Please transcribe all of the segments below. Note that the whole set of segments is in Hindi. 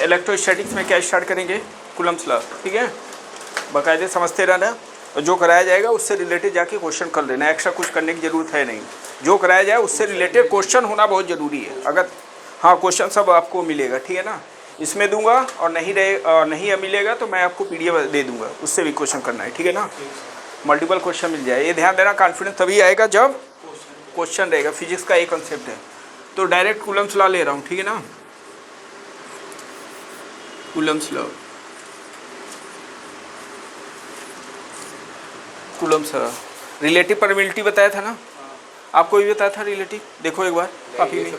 इलेक्ट्रोस्टैटिक्स में क्या स्टार्ट करेंगे, कूलम्स लॉ, ठीक है। बाकायदे समझते रहना और जो कराया जाएगा उससे रिलेटेड जाके क्वेश्चन कर लेना, एक्स्ट्रा कुछ करने की ज़रूरत है नहीं। जो कराया जाए उससे रिलेटेड क्वेश्चन होना बहुत ज़रूरी है। अगर हाँ क्वेश्चन सब आपको मिलेगा, ठीक है ना, इसमें दूंगा और नहीं मिलेगा तो मैं आपको PDF दे दूंगा, उससे भी क्वेश्चन करना है, ठीक है ना। मल्टीपल क्वेश्चन मिल जाए, ये ध्यान देना। कॉन्फिडेंस तभी आएगा जब क्वेश्चन रहेगा। फिजिक्स का एक कंसेप्ट है। तो डायरेक्ट कूलम्स लॉ ले रहा हूँ, ठीक है ना। Coulomb's law, Coulomb's law, relative permittivity बताया था ना, आपको भी बताया था रिलेटिव। देखो एक बार काफ़ी में,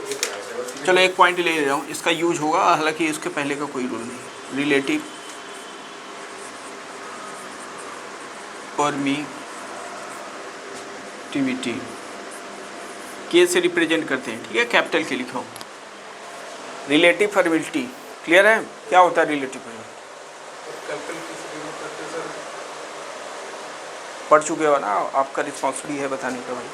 चलो एक पॉइंट ले रहा हूँ, इसका यूज होगा, हालांकि इसके पहले का कोई रूल नहीं। रिलेटिव परमिटिविटी के से रिप्रेजेंट करते हैं, ठीक है, कैपिटल के लिखो। रिलेटिव परमिटिविटी क्लियर है, क्या होता है रिलेटिव परमिटिविटी? पढ़ चुके हो ना, आपका रिस्पॉन्सिबिलिटी है बताने का भाई।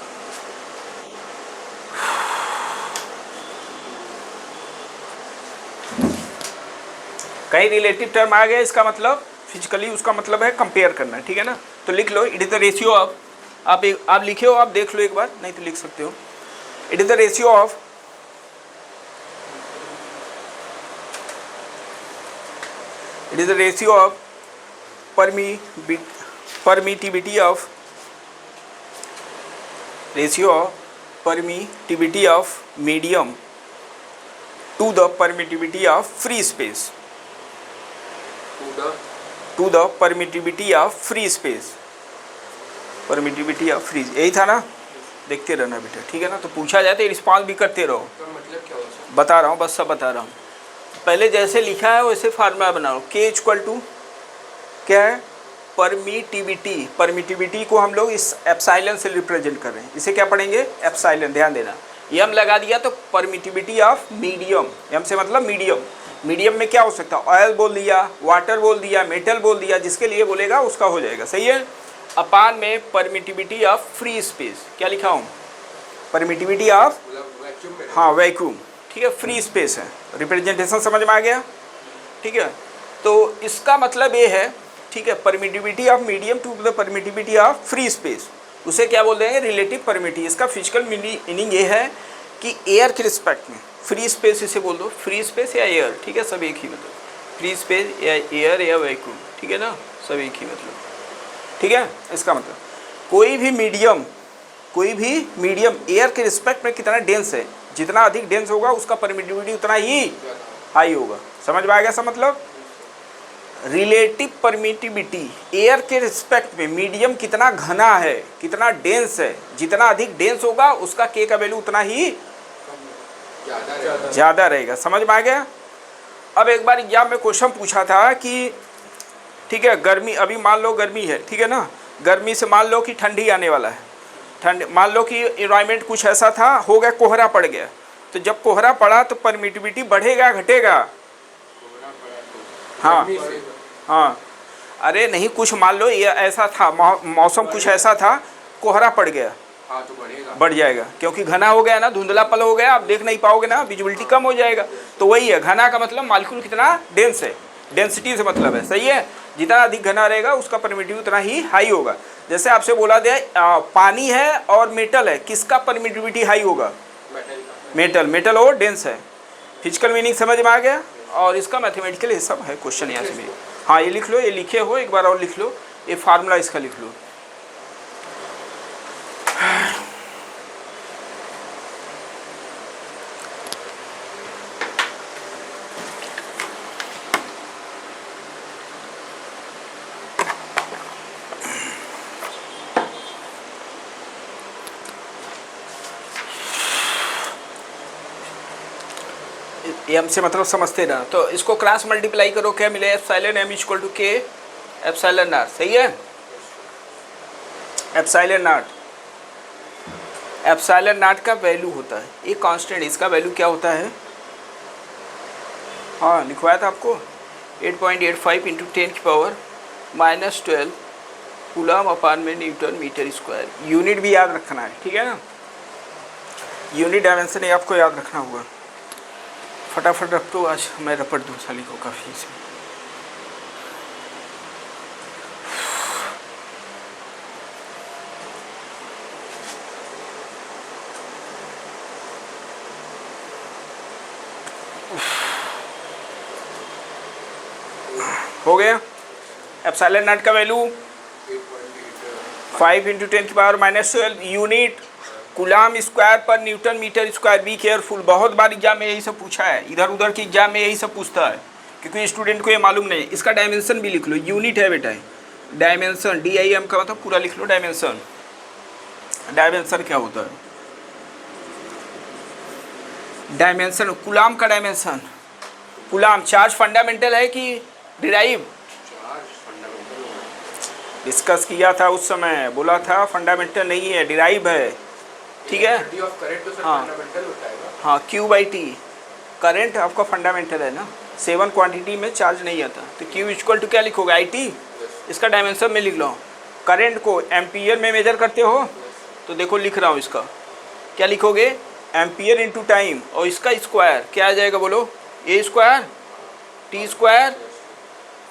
कहीं रिलेटिव टर्म आ गया, इसका मतलब फिजिकली उसका मतलब है कंपेयर करना, ठीक है ना। तो लिख लो, it is the ratio of, आप लिखे हो, आप देख लो एक बार, नहीं तो लिख सकते हो। It is the ratio of permittivity of medium to the permittivity of free space, to the permittivity of free space, permittivity of free, यही था ना। देखते रहना बेटा, ठीक है ना। तो पूछा जाए तो रिस्पॉन्स भी करते रहो। मतलब क्या होता है बता रहा हूँ, बस सब बता रहा हूँ। पहले जैसे लिखा है वैसे फार्मूला बना लो। के इक्वल टू क्या है, परमिटिविटी। परमिटिविटी को हम लोग इस एप्साइलन से रिप्रेजेंट कर रहे हैं, इसे क्या पढ़ेंगे, एप्साइलन। ध्यान देना, एम लगा दिया तो परमिटिविटी ऑफ मीडियम, एम से मतलब मीडियम। मीडियम में क्या हो सकता है, ऑयल बोल दिया, वाटर बोल दिया, मेटल बोल दिया, जिसके लिए बोलेगा उसका हो जाएगा, सही है। अपान में परमिटिविटी ऑफ फ्री स्पेस, क्या लिखा हूँ, परमिटिविटी ऑफ, हाँ वैक्यूम, ठीक है, फ्री स्पेस है। रिप्रेजेंटेशन समझ में आ गया, ठीक है। तो इसका मतलब ये है, ठीक है, permittivity of medium to the permittivity of free space, उसे क्या बोल देंगे, रिलेटिव परमिटिविटी। इसका फिजिकल मीनिंग ये है कि एयर के रिस्पेक्ट में फ्री स्पेस, इसे बोल दो फ्री स्पेस या एयर, ठीक है, सब एक ही मतलब, फ्री स्पेस या एयर या वैक्यूम, ठीक है ना, सब एक ही मतलब, ठीक है। इसका मतलब कोई भी मीडियम एयर के रिस्पेक्ट में कितना डेंस है, जितना अधिक डेंस होगा उसका परमिटिविटी उतना ही हाई होगा। समझ में आ गया सब मतलब। रिलेटिव परमिटिविटी एयर के रिस्पेक्ट में मीडियम कितना घना है, कितना डेंस है, जितना अधिक डेंस होगा उसका के का वैल्यू उतना ही ज़्यादा रहेगा। समझ में आ गया। अब एक बार एग्जाम में क्वेश्चन पूछा था कि ठीक है, गर्मी, अभी मान लो गर्मी है, ठीक है ना, गर्मी से मान लो कि ठंडी आने वाला है, ठंड, मान लो कि एनवायरनमेंट कुछ ऐसा था, हो गया कोहरा पड़ गया, तो जब कोहरा पड़ा तो परमिटिविटी बढ़ेगा घटेगा, हाँ हाँ, अरे नहीं, कुछ मान लो ये ऐसा था, मौसम कुछ ऐसा था, कोहरा पड़ गया, तो बढ़ जाएगा, क्योंकि घना हो गया ना, धुंधला पल हो गया, आप देख नहीं पाओगे ना, विजिबिलिटी कम हो जाएगा। तो वही है, घना का मतलब मालिक्यूल कितना डेंस है, डेंसिटी से मतलब है, सही है। जितना अधिक घना रहेगा उसका परमिटिविटी उतना ही हाई होगा। जैसे आपसे बोला दिया पानी है और मेटल है, किसका परमिटिविटी हाई होगा, मेटल और डेंस है। फिजिकल मीनिंग समझ में आ गया। और इसका मैथमेटिकल सब है क्वेश्चन यहाँ से भी। हाँ ये लिख लो, ये लिखे हो, एक बार और लिख लो, ये फार्मूला इसका लिख लो। एम से मतलब समझते ना, तो इसको क्रॉस मल्टीप्लाई करो, क्या मिले, एप्सिलॉन एम इक्वल टू के एप्सिलॉन नॉट, सही है। एप्सिलॉन नॉट का वैल्यू होता है एक कांस्टेंट, इसका वैल्यू क्या होता है, हाँ लिखवाया था आपको, 8.85 इंटू 10⁻⁻12 कूलम अपान में न्यूटन मीटर स्क्वायर। यूनिट भी याद रखना है, ठीक है ना, यूनिट डायमेंशन आपको याद रखना होगा। फटाफट रख दो, आज मैं रपट दूँ साली को काफ़ी इसमें। हो गया। एप्सिलॉन नॉट का value 5 × 10⁻⁻12 unit coulomb square per newton metre square. Be careful, बहुत बार एग्जाम में यही सब पूछा है, इधर उधर के एग्जाम में यही सब पूछता है, क्योंकि स्टूडेंट को ये मालूम नहीं। इसका डायमेंशन भी लिख लो, यूनिट है बेटा, डायमेंशन DIM का मतलब पूरा लिख लो। डायमेंशन, डायमेंशन क्या होता है? डायमेंशन कूलाम का डायमेंशन। कूलाम चार्ज फंडामेंटल है कि डिराइव? डिस्कस किया था उस समय, बोला था फंडामेंटल नहीं है, डिराइव है, ठीक है। हाँ हाँ, Q/T करंट आपका फंडामेंटल है ना, 7 क्वांटिटी में चार्ज नहीं आता, तो Q = क्या लिखोगे? IT। इसका डायमेंशन में लिख लो। करंट को एम्पियर में मेजर करते हो, तो देखो लिख रहा हूँ इसका, क्या लिखोगे? एम्पियर × टाइम, और इसका स्क्वायर क्या आ जाएगा बोलो? A² T²।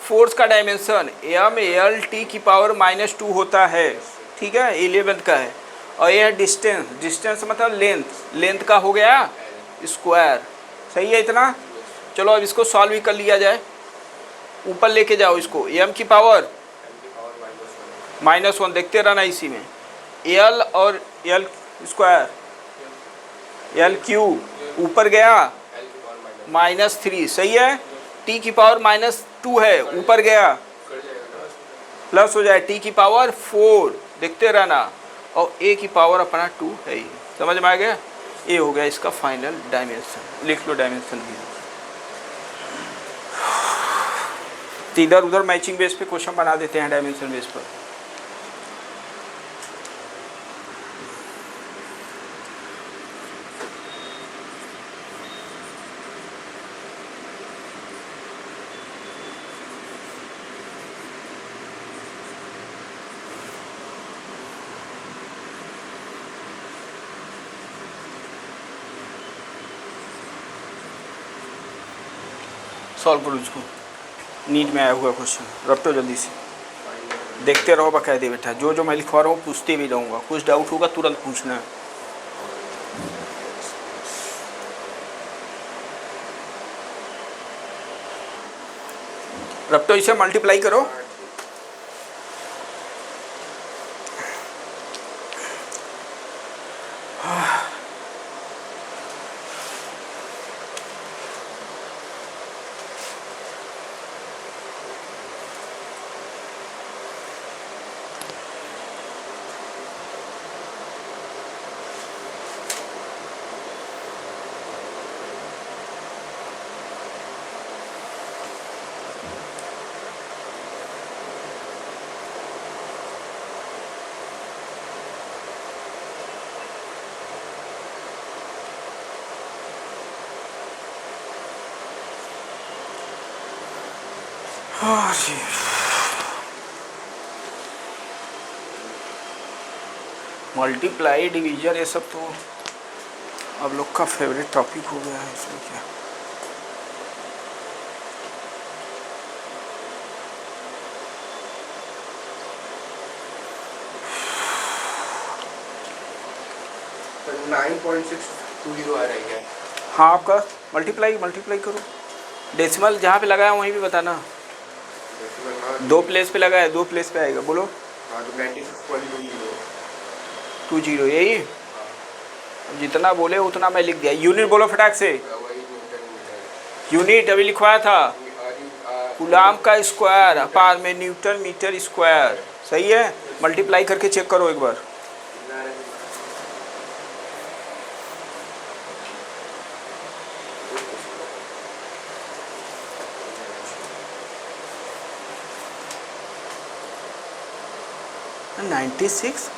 फोर्स का डायमेंशन MLT⁻⁻2 होता है, ठीक है, 11th का है। और यह डिस्टेंस, डिस्टेंस मतलब लेंथ, लेंथ का हो गया स्क्वायर। सही है इतना? चलो अब इसको सॉल्व भी कर लिया जाए। ऊपर लेके जाओ इसको, m⁻⁻1 देखते रहना इसी में। L और L² LQ ऊपर गया -3, सही है। T⁻⁻2 है, ऊपर गया प्लस हो जाए T⁻4, देखते रहना। और A⁻² है ही। समझ में आ गया? ये हो गया इसका फाइनल डायमेंशन। लिख लो डायमेंशन भी। तो इधर उधर मैचिंग बेस पे क्वेश्चन बना देते हैं डायमेंशन बेस पर। सॉल्व करो इसको, नीट में आया हुआ क्वेश्चन। रटो जल्दी से, देखते रहो बकायदे बेटा। जो जो मैं लिखवा रहा हूँ पूछते भी रहूँगा, कुछ डाउट होगा तुरंत पूछना है। रटो इसे मल्टीप्लाई करो। मल्टीप्लाई, डिवीजन, ये सब तो अब लोग का फेवरेट टॉपिक हो गया है, इसमें क्या। तो 9.620 आ रही है। हाँ, आपका मल्टीप्लाई करो। डेसिमल जहाँ पे लगाया वहीं पे बताना। दो प्लेस पे लगाया, दो प्लेस पे आएगा, बोलो। हाँ, तो 96.20 यही। अब जितना बोले उतना मैं लिख दिया। यूनिट बोलो फटाक से। यूनिट अभी लिखवाया था, कूलाम का स्क्वायर अपार में न्यूटन मीटर स्क्वायर। सही है, मल्टीप्लाई करके चेक करो एक बार। तो 96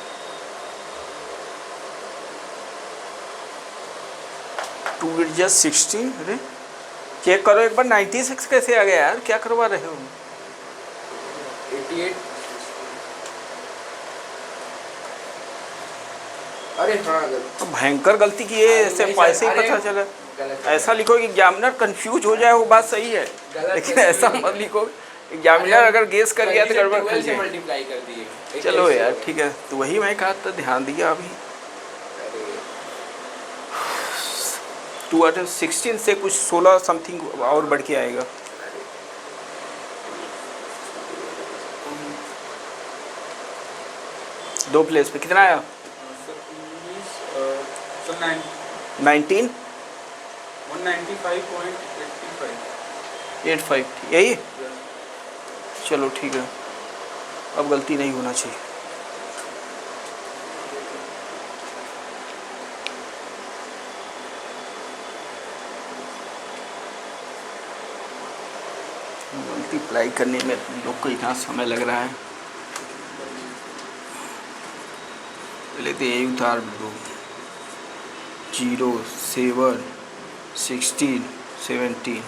2 × 16। अरे चेक करो एक बार, 96 कैसे आ गया यार, क्या करवा रहे हो? 88। अरे हाँ, तो भयंकर गलती की है, ऐसे पैसे ही पता चला। गलत ऐसा लिखो कि एग्जामिनर कंफ्यूज हो जाए, वो बात सही है, गलत लेकिन है। ऐसा मत लिखो एग्जामिनर अगर गेस कर गया तो गड़बड़ कर से जाए। मल्टीप्लाई कर दिए। चलो यार ठीक है, तो वही मैं कहा तो ध्यान दिया अभी। 216 से कुछ 16 समथिंग और बढ़ के आएगा। दो प्लेस पे कितना आया? 19 195.85 यही। चलो ठीक है, अब गलती नहीं होना चाहिए। मल्टीप्लाई करने में लोग को इतना समय लग रहा है, पहले तो यही उतार दो। 0 7 16 17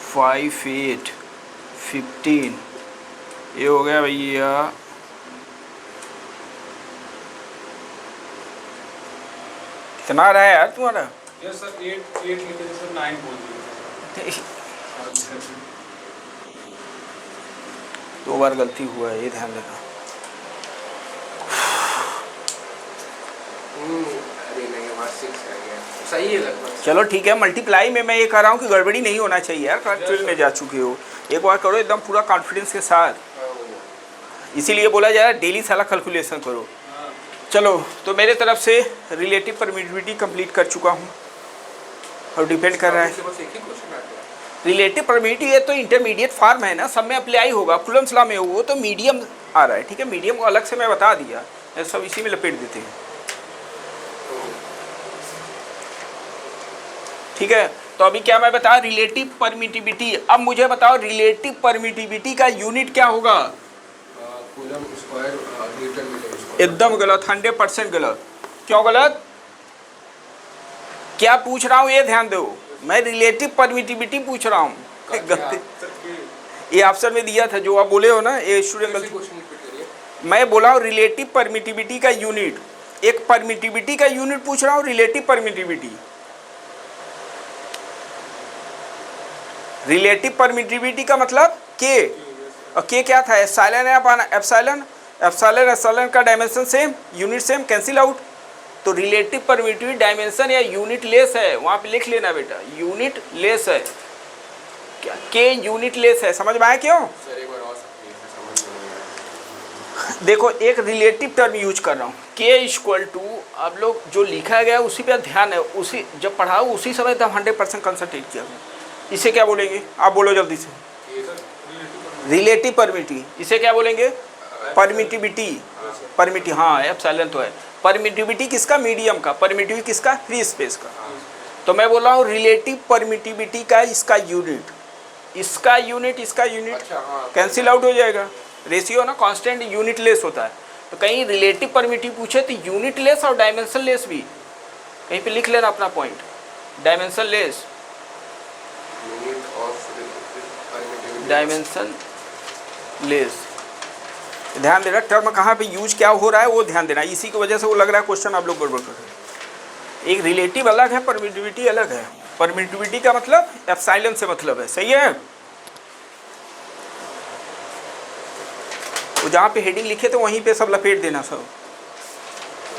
5 8 15 ये हो गया भैया। कितना रहा है यार तुम्हारा? यस सर 8 लिखे थे सर 9 बोल दिए। दो बार गलती हुआ है, ये ध्यान देना। अरे नहीं, वहाँ 6 आ गया, सही है लगभग। चलो ठीक है, मल्टीप्लाई में मैं ये कह रहा हूँ कि गड़बड़ी नहीं होना चाहिए यार, करेक्ट में जा चुके हो। एक बार करो एकदम पूरा कॉन्फिडेंस के साथ, इसीलिए बोला जा रहा है डेली साला कैलकुलेशन करो। चलो, तो मेरे तरफ से रिलेटिव परमिटिविटी कंप्लीट कर चुका हूँ, और डिपेंड कर रहा है। बस एक ही क्वेश्चन आ गया। रिलेटिव परमिटिविटी है तो इंटरमीडिएट फॉर्म है ना, सब में अप्लाई होगा। कुलम्स लॉ में वो तो मीडियम आ रहा है, ठीक है। मीडियम को अलग से मैं बता दिया, ये सब इसी में लपेट देते हैं, ठीक है। तो अभी क्या मैं बताया, रिलेटिव परमिटिविटी। अब मुझे बताओ रिलेटिव परमिटिविटी का यूनिट क्या होगा? Coulomb square newton metre square. एकदम गलत, 100% गलत। क्यों गलत? क्या पूछ रहा हूँ ये ध्यान दो, मैं रिलेटिव परमिटिविटी पूछ रहा हूँ। गलती ये ऑप्शन में दिया था जो आप बोले हो ना, ये स्टूडेंट गलती। क्वेश्चन रिपीट करिए। मैं बोला हूँ रिलेटिव परमिटिविटी का यूनिट, एक परमिटिविटी का यूनिट पूछ रहा हूँ, रिलेटिव परमिटिविटी। रिलेटिव परमिटिविटी का मतलब के, और के क्या था? एप्सिलॉन है अपना एप्सिलॉन, एप्सिलॉन एप्सिलॉन का dimension same, unit same, cancel out. तो रिलेटिव परमिटिविटी डायमेंशन या यूनिट लेस है, वहाँ पे लिख लेना बेटा, यूनिट लेस है। क्या के यूनिट लेस है? समझ में आया क्यों? सर एक बार और समझ में नहीं आया। देखो, एक रिलेटिव टर्म यूज कर रहा हूँ, के इक्वल टू, आप लोग जो लिखा गया उसी पे ध्यान है, उसी जब पढ़ाओ उसी समय एकदम 100% कंसंट्रेट किया। इसे क्या बोलेंगे? आप बोलो जल्दी से। रिलेटिव परमिटिविटी, इसे क्या बोलेंगे? परमिटिविटी। परमिटी, हाँ एप्सिलॉन तो है। परमिटिविटी किसका? मीडियम का। परमिटिविटी किसका? फ्री स्पेस का। तो मैं बोल रहा हूँ रिलेटिव परमिटिविटी का इसका यूनिट, इसका यूनिट, इसका यूनिट अच्छा, हाँ। कैंसिल आउट हो जाएगा। रेशियो ना कांस्टेंट यूनिट लेस होता है, तो कहीं रिलेटिव परमिटिव पूछे तो यूनिट लेस और डायमेंशन लेस भी कहीं पे लिख लेना अपना point, dimension less, unit of permittivity. Dimension less. ध्यान देना टर्म कहाँ पे यूज क्या हो रहा है वो ध्यान देना, इसी की वजह से वो लग रहा है क्वेश्चन आप लोग गड़बड़ कर रहे हैं। एक रिलेटिव अलग है, परमिटिविटी अलग है। परमिटिविटी का मतलब एप्सिलॉन से मतलब है, सही है। वो जहाँ पे हेडिंग लिखे थे वहीं पे सब लपेट देना, सब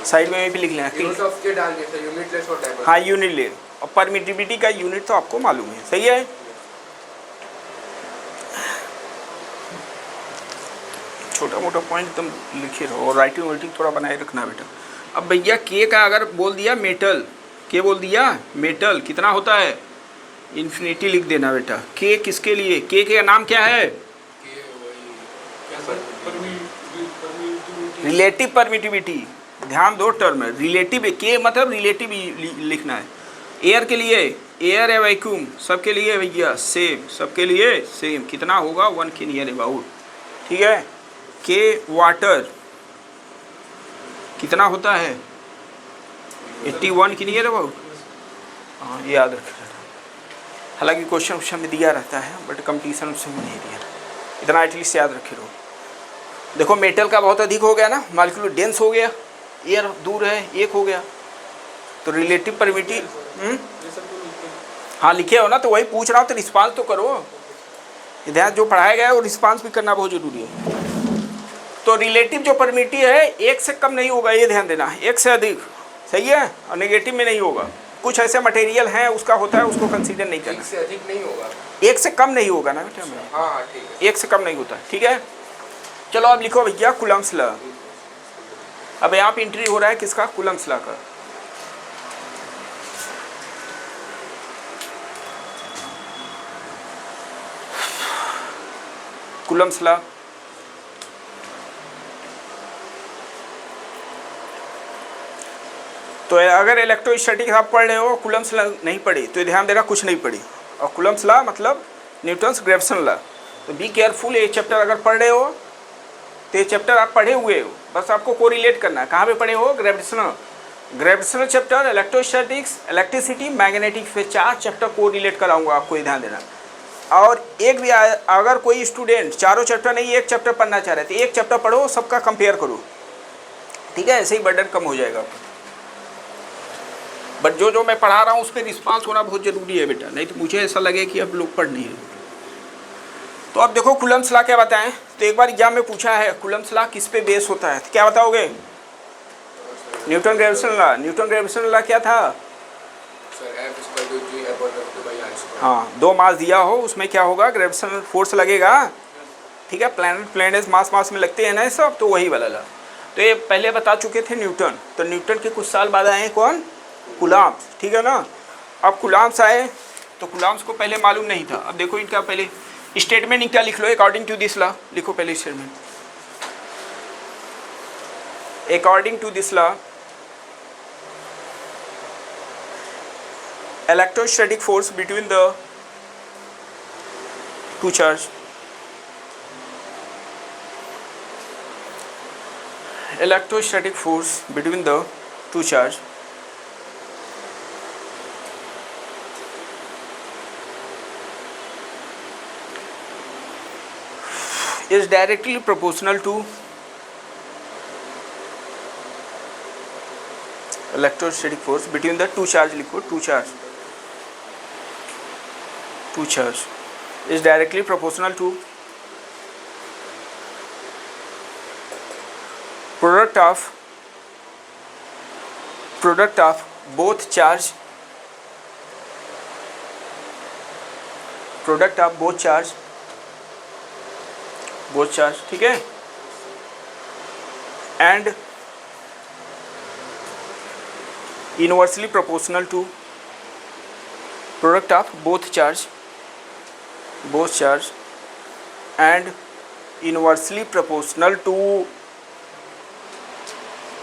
साइड में वहीं पे लिख लेना। यूनिट ऑफ के डाल के सर, यूनिट लेस और डायमेंशन। हाँ यूनिट ले, और परमिटिविटी का यूनिट तो आपको मालूम है, सही है। छोटा मोटा पॉइंट एकदम लिखे रहो, और राइटिंग वाइटिंग थोड़ा बनाए रखना बेटा। अब भैया के का अगर बोल दिया मेटल, के बोल दिया मेटल, कितना होता है? इन्फिनिटी लिख देना बेटा। के किसके लिए? के का नाम क्या है? Relative permittivity. ध्यान दो टर्म है रिलेटिव, के मतलब रिलेटिव लिखना है। एयर के लिए एयर है, वैक्यूम सबके लिए भैया सेम, सबके लिए सेम। कितना होगा? 1 के नियर अबाउट, ठीक है। के वाटर कितना होता है? 81 के नियर अबाउट। हाँ याद रखना, हालांकि क्वेश्चन में दिया रहता है बट कंपटीशन उसमें नहीं दिया, इतना एटलीस्ट याद रखे रहो। देखो मेटल का बहुत अधिक हो गया ना, मॉलिक्यूल डेंस हो गया, एयर दूर है, एक हो गया, तो रिलेटिव परमिटिविटी ये सब तो लिखे हैं। हाँ लिखे हो ना, तो वही पूछ रहा हूँ, तो रिस्पांस तो करो। ध्यान, जो पढ़ाया गया है वो रिस्पांस भी करना बहुत जरूरी है। तो रिलेटिव जो परमिटिव है एक से कम नहीं होगा, ये ध्यान देना, एक से अधिक, सही है, और नेगेटिव में नहीं होगा। कुछ ऐसे मटेरियल हैं उसका होता है, उसको कंसीडर नहीं एक करना। से अधिक नहीं होगा। एक से कम नहीं होगा ना बेटा, हाँ हाँ ठीक है। एक से कम नहीं होता, ठीक है। चलो अब लिखो भैया कूलम्ब्स लॉ। अब यहाँ पे एंट्री हो रहा है किसका, कूलम्ब्स लॉ का। कूलम्ब्स लॉ, तो अगर इलेक्ट्रोस्टैटिक आप पढ़ रहे हो, कूलम्ब्स लॉ नहीं पढ़ी, तो ध्यान देना कुछ नहीं पढ़ी। और कूलम्ब्स लॉ मतलब न्यूटन्स ग्रेविटेशन लॉ। तो बी केयरफुल, ये चैप्टर अगर पढ़ रहे हो तो ये चैप्टर आप पढ़े हुए हो, बस आपको कोरिलेट करना है। कहाँ पे पढ़े हो, gravitational chapter, electrostatics, electricity, magnetic, पे 4 चैप्टर कोरिलेट कराऊंगा आपको, ये ध्यान देना। और एक भी अगर कोई स्टूडेंट चारों चैप्टर नहीं, एक चैप्टर पढ़ना चाह रहे थे, एक चैप्टर पढ़ो, सबका कंपेयर करो, ठीक है, ऐसे ही बर्डन कम हो जाएगा। बट जो मैं पढ़ा रहा हूँ उस पर रिस्पांस होना बहुत ज़रूरी है बेटा, नहीं तो मुझे ऐसा लगे कि अब लोग पढ़ नहीं रहे। तो अब देखो कूलम्ब्स लॉ क्या बताएं, तो एक बार एग्जाम में पूछा है कूलम्ब्स लॉ किस पे बेस होता है, तो क्या बताओगे, Newton gravitation law. Newton gravitation law क्या था, sir F equal to G upon W by R square. हाँ, 2 मास दिया हो उसमें क्या होगा, ग्रेविटेशनल फोर्स लगेगा, ठीक है। प्लैनेट मास में लगते हैं ना ये सब, तो वही वाला लॉ। तो ये पहले बता चुके थे न्यूटन, तो न्यूटन के कुछ साल बाद आए कौन, कूलम्ब्स, ठीक है ना। अब कूलम्ब्स आए तो कूलम्ब्स को पहले मालूम नहीं था। अब देखो इनका पहले स्टेटमेंट क्या लिख लो, अकॉर्डिंग टू दिस लॉ लिखो पहले statement. According to this law electrostatic force between the two charge, electrostatic force between the two charge is directly proportional to electrostatic force between the two charge, लिखो two charge is directly proportional to product of both charge, ठीक है, and inversely proportional to product of both charge and inversely proportional to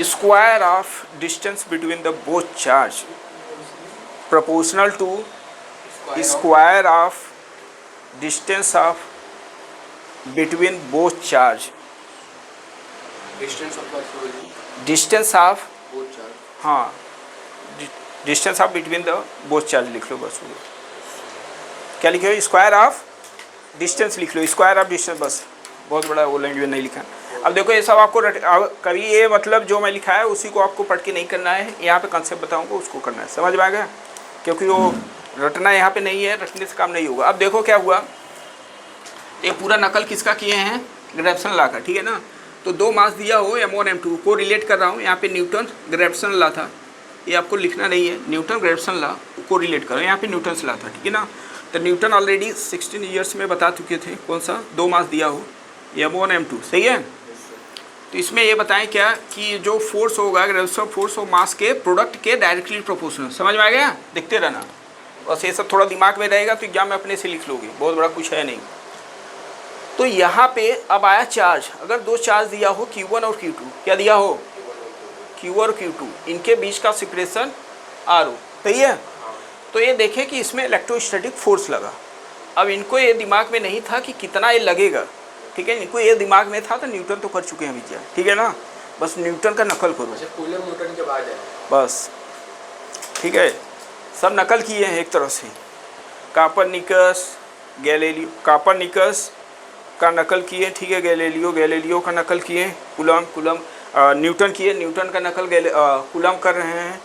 square of distance between the both charge, proportional to square of distance of between both charge, distance of distance of, both charge. हाँ, distance of between the both charge लिख लो बस। क्या लिखे हो, स्क्वायर ऑफ डिस्टेंस लिख लो, स्क्वायर ऑफ डिस्टेंस, बस, बहुत बड़ा वो लैंग्वेज नहीं लिखा। अब देखो ये सब आपको कभी ये मतलब जो मैं लिखा है उसी को आपको पढ़ के नहीं करना है, यहाँ पे कंसेप्ट बताऊंगा उसको करना है, समझ में आ गया, क्योंकि वो रटना यहाँ पे नहीं है, रटने से काम नहीं होगा। अब देखो क्या हुआ, ये पूरा नकल किसका किए हैं, ग्रेविटेशन लॉ का, ठीक है ना। तो 2 मास दिया हो M1 M2 को रिलेट कर रहा हूँ, यहाँ पे न्यूटन ग्रेविटेशन लॉ था, ये आपको लिखना नहीं है, न्यूटन ग्रेविटेशन लॉ को रिलेट करो, यहाँ पे न्यूटन लॉ था, ठीक है ना। तो न्यूटन ऑलरेडी 16 ईयर्स में बता चुके थे, कौन सा, 2 मास दिया हो, M1 M2, सही है। तो इसमें ये बताएं क्या कि जो फोर्स होगा, ग्रेविटेशनल फोर्स और मास के प्रोडक्ट के डायरेक्टली प्रोपोर्शनल, समझ में आ गया, देखते रहना, बस ये सब थोड़ा दिमाग में रहेगा तो एग्जाम में अपने से लिख लोगे, बहुत बड़ा कुछ है नहीं। तो यहाँ पे अब आया चार्ज, अगर 2 चार्ज दिया हो Q1 और Q2, क्या दिया हो, Q1 और Q2, इनके बीच का सेपरेशन RO, सही है। तो ये देखें कि इसमें इलेक्ट्रोस्टैटिक फोर्स लगा। अब इनको ये दिमाग में नहीं था कि कितना ये लगेगा, ठीक है, इनको ये दिमाग में था, तो न्यूटन तो कर चुके हैं भैया, ठीक है ना, बस न्यूटन का नकल करो, कूलम न्यूटन के बाद है बस, ठीक है, सब नकल किए हैं एक तरह से। कापरनिकस का नकल किए, ठीक है, गैलीलियो का नकल किए, कूलम न्यूटन किए, न्यूटन का नकल कूलम कर रहे हैं,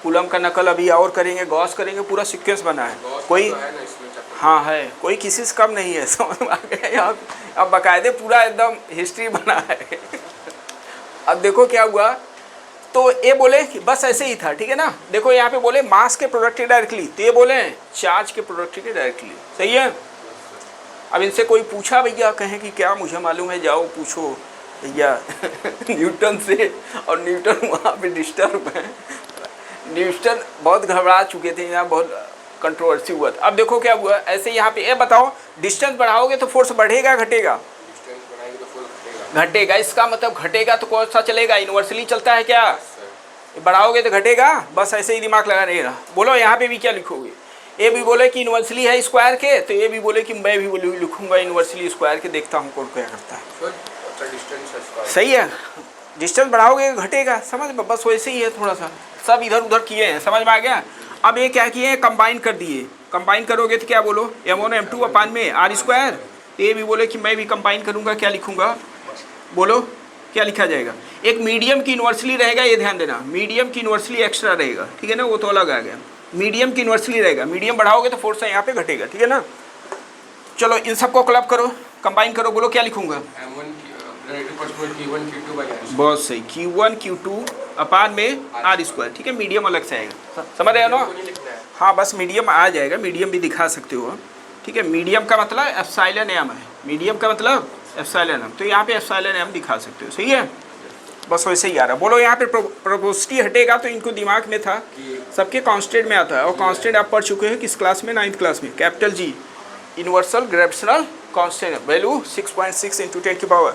कूलम का नकल अभी और करेंगे, गॉस करेंगे, पूरा सीक्वेंस बना है। गॉस कोई तो है ना इसमें चैप्टर। हाँ है, कोई किसी से कम नहीं है, समझ में आ गया यहाँ। अब बाकायदे पूरा एकदम हिस्ट्री बना है। अब देखो क्या हुआ, तो ये बोले कि बस ऐसे ही था, ठीक है ना। देखो यहाँ पे बोले मास के प्रोडक्ट डायरेक्टली, तो ये बोले चार्ज के प्रोडक्ट डायरेक्टली, सही है। अब इनसे कोई पूछा भैया, कहें कि क्या मुझे मालूम है, जाओ पूछो भैया न्यूटन से, और न्यूटन वहाँ पे डिस्टर्ब है। न्यूटन बहुत घबरा चुके थे, यहाँ बहुत कंट्रोवर्सी हुआ था। अब देखो क्या हुआ, ऐसे यहाँ पे ये बताओ, डिस्टेंस बढ़ाओगे तो फोर्स बढ़ेगा घटेगा? डिस्टेंस बढ़ाएंगे तो फोर्स घटेगा। घटेगा। इसका मतलब घटेगा तो कौन सा चलेगा, यूनिवर्सली चलता है क्या? सर बढ़ाओगे तो घटेगा, बस ऐसे ही दिमाग लगा नहीं रहा। बोलो यहाँ पे भी क्या लिखोगे? ये भी बोले कि यूनिवर्सली है स्क्वायर के, तो ये भी बोले कि मैं भी बोले लिखूंगा यूनिवर्सली स्क्वायर के, देखता हूँ कौन क्या करता है। अच्छा डिस्टेंस है इसका। सही है, डिस्टेंस बढ़ाओगे घटेगा, समझ में, बस वैसे ही है, थोड़ा सा सब इधर उधर किए हैं, समझ में आ गया। अब ये क्या किए हैं, कंबाइन कर दिए। कंबाइन करोगे तो क्या बोलो, m1 m2 अपान में r स्क्वायर। ये भी बोले कि मैं भी कंबाइन करूँगा, क्या लिखूँगा, बोलो क्या लिखा जाएगा? एक मीडियम की यूनिवर्सली रहेगा, ये ध्यान देना, मीडियम की यूनिवर्सली एक्स्ट्रा रहेगा, ठीक है ना, वो तो अलग आ गया। मीडियम की यूनिवर्सली रहेगा, मीडियम बढ़ाओगे तो फोर्स यहाँ पे घटेगा, ठीक है ना। चलो इन सबको क्लब करो, कंबाइन करो, बोलो क्या लिखूँगा? m1 की q1 q2 बाय r। बहुत सही, Q1 Q2 अपान में r स्क्वायर, ठीक है। मीडियम अलग से आएगा, समझ रहे हो ना? को नहीं लिखना है। हाँ बस मीडियम आ जाएगा, मीडियम भी दिखा सकते हो, ठीक है। मीडियम का मतलब एप्सिलॉन m है, मीडियम का मतलब एप्सिलॉन m, तो यहाँ पे एप्सिलॉन m दिखा सकते हो, सही है। बस वैसे ही आ रहा। बोलो यहाँ पे प्रोपोसिटी हटेगा, तो इनको दिमाग में था सबके कांस्टेंट में आता है, और कांस्टेंट आप पढ़ चुके हैं किस क्लास में, 9th क्लास में, capital G universal gravitational constant, value 6.6 ×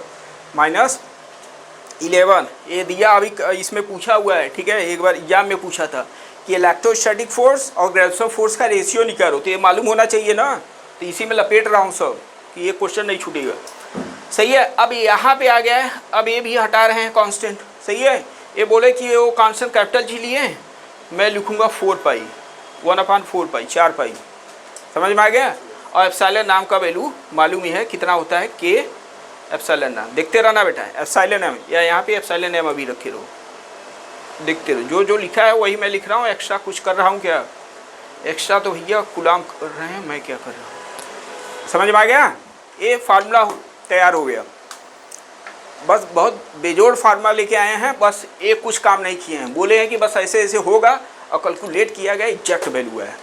10⁻⁻11। ये दिया अभी इसमें पूछा हुआ है, ठीक है, एक बार एग्जाम में पूछा था कि इलेक्ट्रोस्टैटिक फोर्स और ग्रेविटेशनल फोर्स का रेशियो निकालो, तो ये मालूम होना चाहिए ना, तो इसी में लपेट रहा हूँ सब कि ये क्वेश्चन नहीं छूटेगा, सही है। अब यहाँ पे आ गया है, अब ये भी हटा रहे हैं कांस्टेंट, सही है। ये बोले कि वो कांस्टेंट कैपिटल G लिए, मैं लिखूँगा 4π 1/4π 4π, समझ में आ गया। और एप्सिलॉन नाम का वैल्यू मालूम ही है कितना होता है, K एप्सिलॉन नाम, देखते रहना बेटा, एप्सिलॉन m, या यहाँ पे एप्सिलॉन m अभी रखे रहो, देखते रहो, जो जो लिखा है वही मैं लिख रहा हूँ, एक्स्ट्रा कुछ कर रहा हूँ क्या? एक्स्ट्रा तो भैया गुलाम कर रहे हैं, मैं क्या कर रहा हूँ, समझ में आ गया। ये फार्मूला तैयार हो गया, बस बहुत बेजोड़ फार्मूला लेके आए हैं, बस एक कुछ काम नहीं किए हैं, बोले हैं कि बस ऐसे ऐसे होगा, और कैलकुलेट किया गया, एग्जैक्ट वैल्यू है,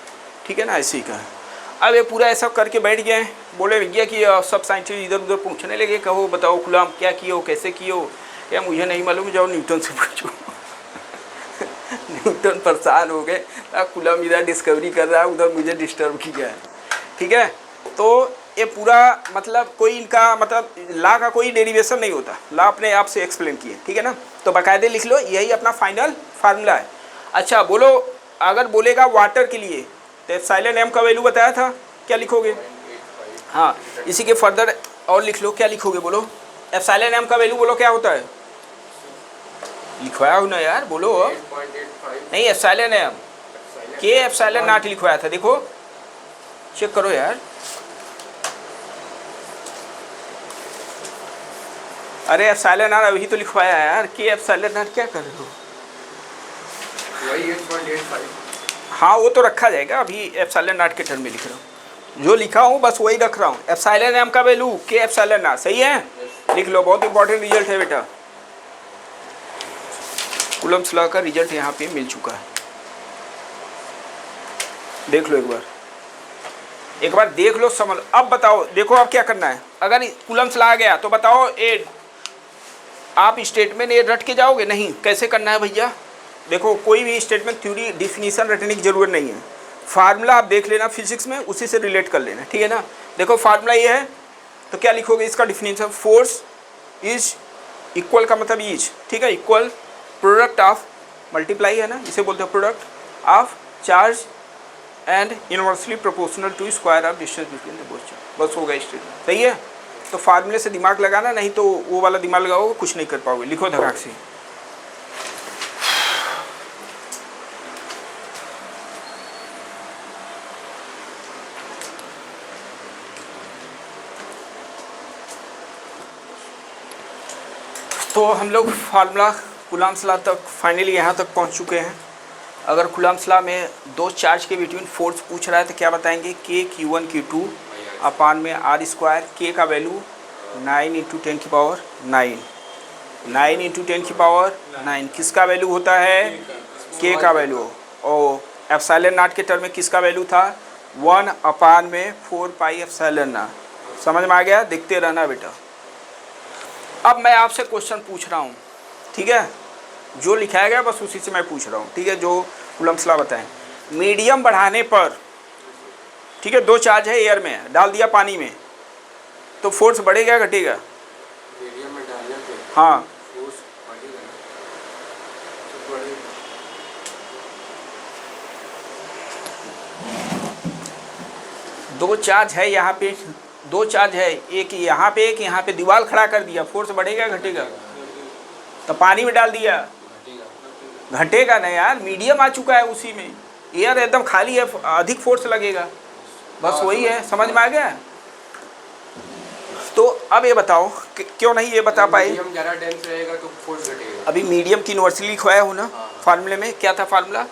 ठीक है ना, ऐसे ही का है। अब ये पूरा ऐसा करके बैठ गए, बोले भैया कि सब साइंटिस्ट इधर उधर पूछने लगे, कहो बताओ गुलाम क्या किए हो, कैसे किए हो, क्या मुझे नहीं मालूम, जाओ न्यूटन से पूछो। न्यूटन परेशान हो गए, गुलाम इधर डिस्कवरी कर रहा है, उधर मुझे डिस्टर्ब किया है, ठीक है। तो ये पूरा मतलब कोई इनका मतलब लॉ का कोई डेरिवेशन नहीं होता, लॉ अपने आप से एक्सप्लेन किए, ठीक है ना। तो बाकायदे लिख लो, यही अपना फाइनल फार्मूला है। अच्छा बोलो, अगर बोलेगा वाटर के लिए, तो एप्सिलॉन m का वैल्यू बताया था, क्या लिखोगे? हाँ, इसी के फर्दर और लिख लो, क्या लिखोगे बोलो? एप्सिलॉन m का वैल्यू बोलो क्या होता है, लिखवाया हो ना यार, बोलो। 8.85 नहीं, epsilon m, K epsilon not लिखवाया था, देखो चेक करो यार। अरे एप्सिलॉन r अभी तो लिखवाया है यार, K एप्सिलॉन नॉट क्या कर रहे हो? वही 8.85। हाँ वो तो रखा जाएगा, अभी एप्सिलॉन नॉट के टर्म में लिख रहा हूँ, जो लिखा हूँ बस वही रख रहा हूँ। एप्सिलॉन m का वैल्यू K एप्सिलॉन नॉट, सही है, लिख लो, बहुत इंपॉर्टेंट रिजल्ट है बेटा, कूलम्ब्स लॉ का रिजल्ट यहाँ पे मिल चुका है, देख लो एक बार देख लो, समझ। अब बताओ, देखो अब क्या करना है, अगर कूलम्ब्स लॉ आ गया तो बताओ ये आप स्टेटमेंट ये रट के जाओगे? नहीं, कैसे करना है भैया, देखो कोई भी स्टेटमेंट थ्योरी डिफिनीशन रटने की जरूरत नहीं है, फार्मूला आप देख लेना फिजिक्स में, उसी से रिलेट कर लेना, ठीक है ना। देखो फार्मूला ये है, तो क्या लिखोगे इसका डिफिनीशन, फोर्स इज इक्वल का मतलब इज, ठीक है, इक्वल प्रोडक्ट ऑफ, मल्टीप्लाई है ना, इसे बोलते हैं product of charge and inversely proportional to square of distance between the both charge, बस होगा स्टेटमेंट, सही है। तो फार्मूले से दिमाग लगाना, नहीं तो वो वाला दिमाग लगाओगे कुछ नहीं कर पाओगे, लिखो धड़ाक से। तो हम लोग फार्मूला कूलम्ब्स लॉ तक फाइनली यहाँ तक पहुँच चुके हैं, अगर कूलम्ब्स लॉ में दो चार्ज के बिटवीन फोर्स पूछ रहा है तो क्या बताएंगे, के Q1 Q2 अपान में आर स्क्वायर, के का वैल्यू 9 × 10⁹ 9 × 10⁹ किसका वैल्यू होता है, के का वैल्यू, और एप्सिलॉन नॉट के टर्म में किसका वैल्यू था 1 अपान में 4 एप्सिलॉन नॉट। समझ में आ गया, देखते रहना बेटा। अब मैं आपसे क्वेश्चन पूछ रहा हूँ, ठीक है, जो लिखाया गया बस उसी से मैं पूछ रहा हूँ, ठीक है, जो कूलम्ब्स लॉ बताएं। मीडियम बढ़ाने पर, ठीक है, दो चार्ज है एयर में, डाल दिया पानी में, तो फोर्स बढ़ेगा घटेगा, मीडियम में डालने पे हाँ फोर्स बढ़ेगा ना, तो बढ़ेगा। दो चार्ज है यहाँ पे, दो चार्ज है, एक यहाँ पे दीवार खड़ा कर दिया, फोर्स बढ़ेगा घटेगा, तो पानी में डाल दिया घटेगा। घटेगा ना यार, मीडियम आ चुका है उसी में, एयर एकदम खाली है, अधिक फोर्स लगेगा, बस वही है, समझ में आ गया। तो अब ये बताओ क्यों नहीं ये बता पाए, मीडियम ज़्यादा डेंस रहेगा तो फोर्स घटेगा। अभी मीडियम की यूनिवर्सली लिखवाया हो ना, फार्मूले में क्या था, फार्मूला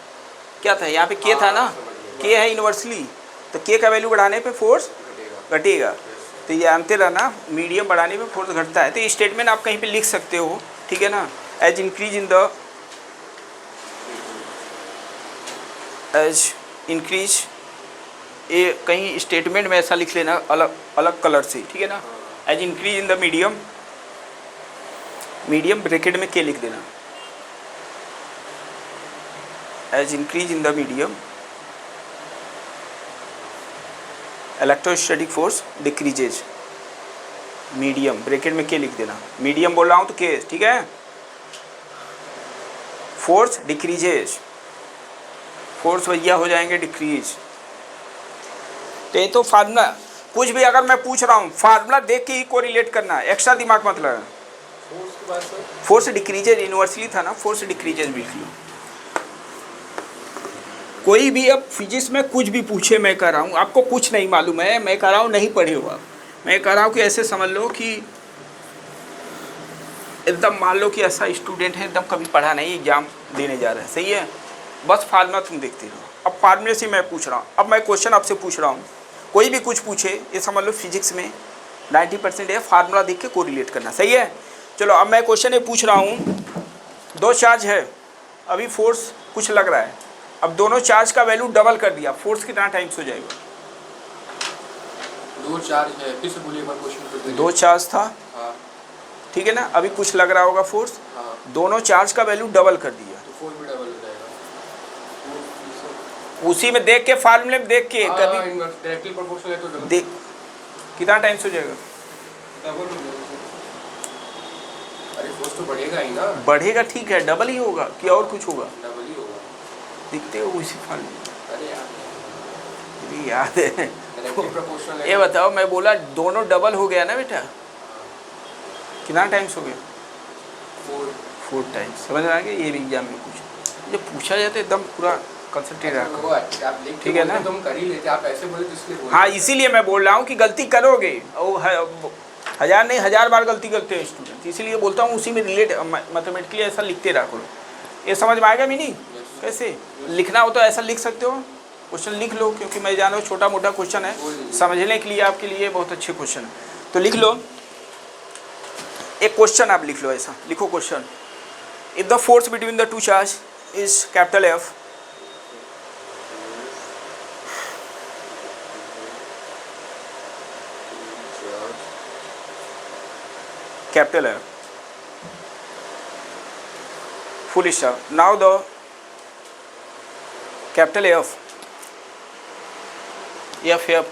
क्या था, यहाँ पे के था ना, के है यूनिवर्सली, तो के का वैल्यू बढ़ाने पे फोर्स घटेगा। घटेगा, तो ये जानते रहना, मीडियम बढ़ाने पे फोर्स घटता है। तो ये स्टेटमेंट आप कहीं पे लिख सकते हो, ठीक है ना, एज इंक्रीज ये कहीं स्टेटमेंट में ऐसा लिख लेना अलग अलग कलर से, ठीक है ना, as increase in the medium bracket में के लिख देना, as increase in the medium electrostatic force decreases, medium bracket में के लिख देना, मीडियम बोल रहा हूँ तो के, ठीक है, फोर्स डिक्रीजेज, फोर्स भैया हो जाएंगे डिक्रीज। तो ये तो फार्मूला, कुछ भी अगर मैं पूछ रहा हूँ फार्मूला देख के ही कोरिलेट करना है, एक्स्ट्रा दिमाग मत लगा। फोर्स के बाद सर फोर्स डिक्रीजेज यूनिवर्सली था ना, फोर्स डिक्रीजेज भी लिख लो। कोई भी अब फिजिक्स में कुछ भी पूछे, मैं कह रहा हूँ आपको कुछ नहीं मालूम है, मैं कह रहा हूँ नहीं पढ़े हो आप, मैं कह रहा हूँ कि ऐसे समझ लो कि एकदम मान लो कि ऐसा स्टूडेंट है एकदम कभी पढ़ा नहीं, एग्जाम देने जा रहा है, सही है, बस फार्मूला तुम देखते रहो। अब फार्मूले से मैं पूछ रहा हूँ, अब मैं क्वेश्चन आपसे पूछ रहा हूँ, कोई भी कुछ पूछे, ये समझ लो फिजिक्स में 90% है फार्मूला देख के कोरिलेट करना, सही है। चलो अब मैं क्वेश्चन ये पूछ रहा हूँ, दो चार्ज है, अभी फोर्स कुछ लग रहा है, अब दोनों चार्ज का वैल्यू डबल कर दिया, फोर्स कितना टाइम्स हो जाएगा, दो चार्ज है, फिर से बोलिए एक बार क्वेश्चन। दो चार्ज था, हाँ ठीक है ना, अभी कुछ लग रहा होगा फोर्स, हाँ, दोनों चार्ज का वैल्यू डबल कर दिया, तो फोर्स भी डबल हो जाएगा। उसी में देख के फार्मूले में देख के कभी डायरेक्टली प्रोपोर्शनल है तो डबल। देख कितना टाइम्स हो जाएगा, डबल हो जाएगा सर। अरे फोर्स तो बढ़ेगा ही ना, बढ़ेगा, ठीक है, डबल ही होगा कि और कुछ होगा, डबल ही होगा। दिखते हो उसी फार्मूले, अरे यार मुझे याद है। डायरेक्टली प्रोपोर्शनल है। ये बताओ, मैं बोला दोनों डबल हो गया ना बेटा, कितना टाइम्स हो गया, 4 टाइम्स, समझ में आ गया। ये भी एग्जाम में पूछा, जब पूछा जाता है एकदम पूरा कंसंट्रेट रखो, आप लिख ठीक है ना? तुम कर ही लेते, आप ऐसे बोले तो इसलिए बोल। हाँ इसीलिए मैं बोल रहा हूँ कि गलती करोगे, और हज़ार नहीं 1000 बार गलती करते हैं स्टूडेंट, इसीलिए बोलता हूँ उसी में रिलेट मैथमेटिकली ऐसा लिखते रखो। ये समझ में आएगा मीनिंग, कैसे लिखना हो तो ऐसा लिख सकते हो, क्वेश्चन लिख लो, क्योंकि मैं जानो छोटा मोटा क्वेश्चन है, समझने के लिए आपके लिए बहुत अच्छे क्वेश्चन है, तो लिख लो। एक क्वेश्चन आप लिख लो, ऐसा लिखो question, if the force between the two charge is capital F, capital F, full stop. Now the capital F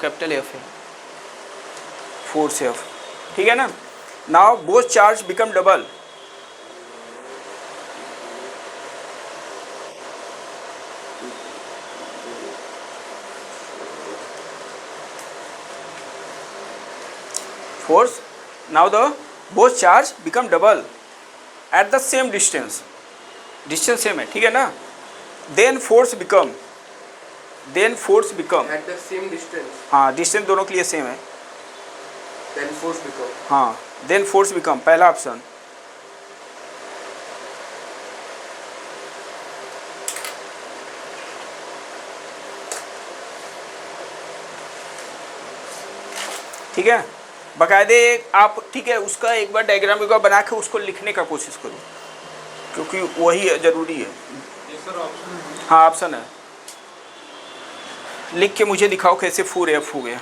capital F है, force F, ठीक है ना। Now both charge become double, force, now the both charge become double at the same distance, distance same है, ठीक है ना। then force become at the same distance, हाँ डिस्टेंस दोनों के लिए सेम है, देन फोर्स बिकम। हाँ then force become, पहला ऑप्शन, ठीक है, बाकायदे आप, ठीक है, उसका एक बार डायग्राम बना के उसको लिखने का कोशिश करो, क्योंकि वही ज़रूरी है। ये सर ऑप्शन है। हाँ ऑप्शन है, लिख के मुझे दिखाओ कैसे 4F हो गया।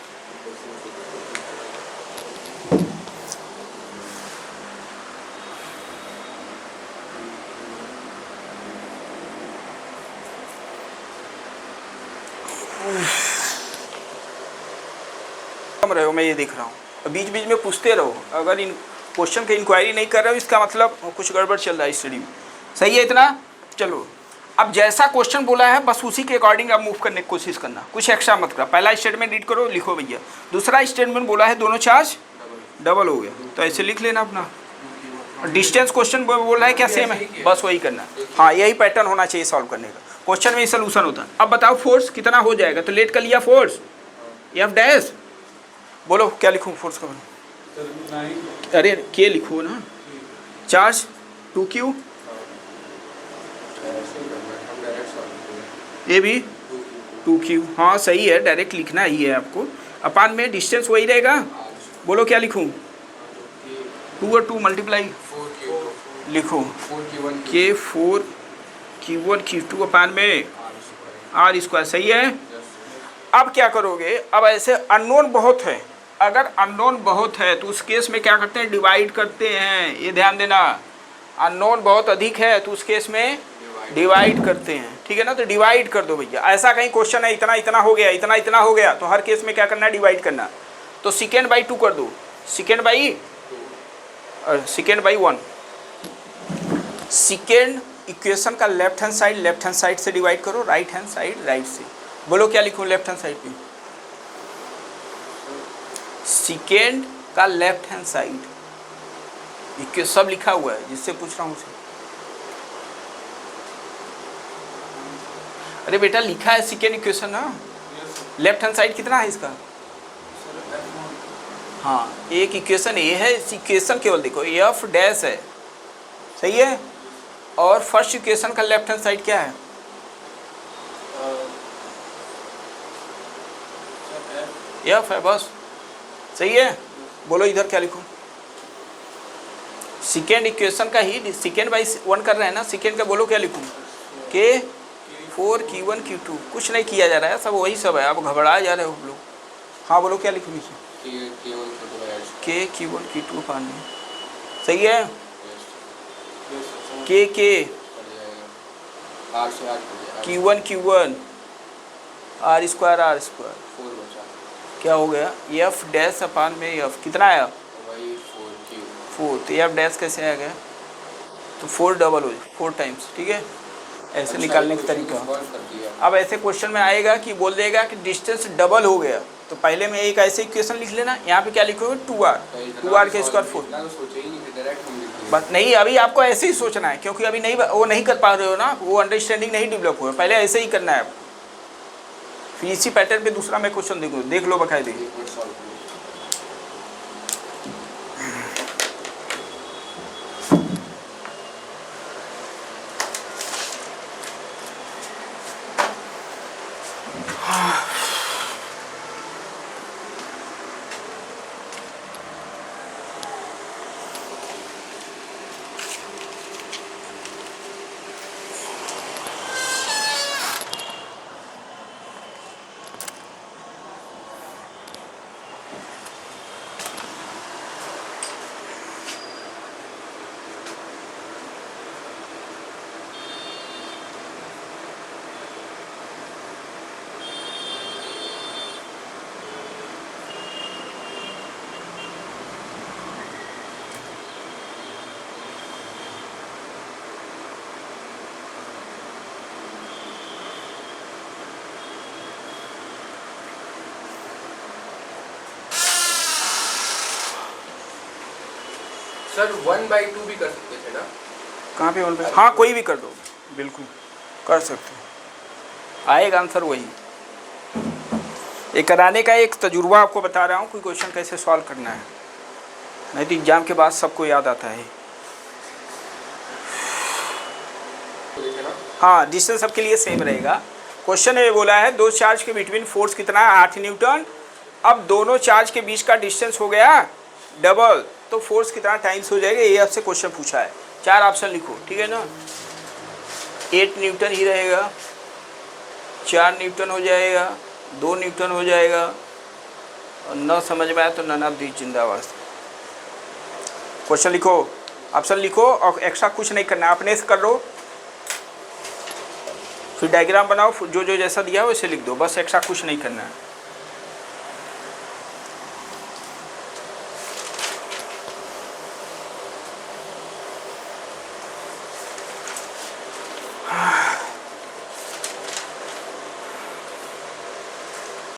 रहे हो, मैं ये देख रहा हूँ, बीच बीच में पूछते रहो, अगर इन क्वेश्चन की इंक्वायरी नहीं कर रहे हो इसका मतलब कुछ गड़बड़ चल रहा है स्टडी में। सही है इतना? चलो, अब जैसा क्वेश्चन बोला है बस उसी के अकॉर्डिंग आप मूव करने की कोशिश करना, कुछ एक्स्ट्रा मत करो। पहला स्टेटमेंट रीड करो, लिखो भैया। दूसरा स्टेटमेंट बोला है दोनों चार्ज डबल हो गया, तो ऐसे लिख लेना अपना। डिस्टेंस क्वेश्चन बोला है क्या सेम है, बस वही करना। हाँ यही पैटर्न होना चाहिए सॉल्व करने का, क्वेश्चन में सोल्यूशन होता है। अब बताओ फोर्स कितना हो जाएगा, तो लेट कर लिया फोर्स F डैश, बोलो क्या लिखूँ फोर्स का? सर 9। अरे के लिखो ना, चार्ज 2Q, ऐसे ही करना है, हम डायरेक्ट सॉल्व करेंगे। ये भी 2Q, हाँ सही है, डायरेक्ट लिखना ही है आपको। अपान में डिस्टेंस वही रहेगा, बोलो क्या लिखूँ? 2 और 2 मल्टीप्लाई 4Q लिखो, 4Q1 के 4Q1 Q2 अपान में R स्क्वायर, सही है। अब क्या करोगे, अब ऐसे अननोन बहुत है, अगर अननोन बहुत है तो उस केस में क्या करते हैं, डिवाइड करते हैं, ये ध्यान देना। अननोन बहुत अधिक है तो उस केस में डिवाइड करते हैं, ठीक है ना, तो डिवाइड कर दो भैया। ऐसा कहीं क्वेश्चन है इतना इतना हो गया, इतना इतना हो गया, तो हर केस में क्या करना है, डिवाइड करना। तो सेकेंड बाई 2 कर दो, सेकेंड बाई 1। सेकेंड इक्वेशन का लेफ्ट हैंड साइड से डिवाइड करो, राइट हैंड साइड राइट से। बोलो क्या लिखूं लेफ्ट हैंड साइड पे? सेकेंड का लेफ्ट हैंड साइड, इक्वेशन सब लिखा हुआ है, जिससे पूछ रहा हूँ उसे। अरे बेटा लिखा है सेकेंड इक्वेशन ना, लेफ्ट हैंड साइड कितना है इसका? हाँ एक इक्वेशन ये है, इस इक्वेशन केवल देखो F डैश है, सही है। और फर्स्ट इक्वेशन का लेफ्ट हैंड साइड क्या है? F है बस, सही है। बोलो इधर क्या लिखूं? सेकेंड इक्वेशन का ही सेकेंड बाई 1 कर रहे हैं ना, सेकेंड का बोलो क्या लिखूं? के 4Q1 Q2, कुछ नहीं किया जा रहा है, सब वही सब है, आप घबरा जा रहे हो लोग। हाँ बोलो क्या लिखूं नीचे? के Q1 Q2 पानी, सही है। के Q1 R स्क्वायर क्या हो गया, F डैश अपान में F कितना आया? 4। तो F डैश कैसे आ गया? तो 4 डबल हो जाए 4 टाइम्स, ठीक है। ऐसे निकालने का तरीका। अब ऐसे क्वेश्चन में आएगा कि बोल देगा कि डिस्टेंस डबल हो गया, तो पहले में एक ऐसे इक्वेशन लिख लेना, यहाँ पे क्या लिखोगे 2R के स्क्वायर 4। बस नहीं, अभी आपको ऐसे ही सोचना है, क्योंकि अभी नहीं वो नहीं कर पा रहे हो ना, वो अंडरस्टैंडिंग नहीं डेवलप हुआ, पहले ऐसे ही करना है। फिर इसी पैटर्न पे दूसरा मैं क्वेश्चन देख लो बकायदे। सर 1/2 भी कर सकते थे ना? कहाँ पे 1/2? हाँ कोई भी कर दो, बिल्कुल कर सकते हो, आएगा आंसर वही। ये कराने का एक तजुर्बा आपको बता रहा हूँ, कोई क्वेश्चन कैसे सॉल्व करना है, नहीं तो एग्जाम के बाद सबको याद आता है। हाँ डिस्टेंस सबके लिए सेम रहेगा। क्वेश्चन में बोला है दो चार्ज के बिटवीन फोर्स कितना है 8 न्यूटन, अब दोनों चार्ज के बीच का डिस्टेंस हो गया डबल, तो फोर्स कितना टाइम्स हो जाएगा, ये आपसे क्वेश्चन पूछा है। 4 ऑप्शन लिखो, ठीक है ना। 8 न्यूटन ही रहेगा, 4 न्यूटन हो जाएगा, 2 न्यूटन हो जाएगा, और न समझ में आया तो नन ऑफ दीज जिंदाबाद। क्वेश्चन लिखो, ऑप्शन लिखो, और एक्स्ट्रा कुछ नहीं करना, अपने से कर लो, फिर डायग्राम बनाओ, जो जो जैसा दिया हो वैसे लिख दो, बस एक्स्ट्रा कुछ नहीं करना है।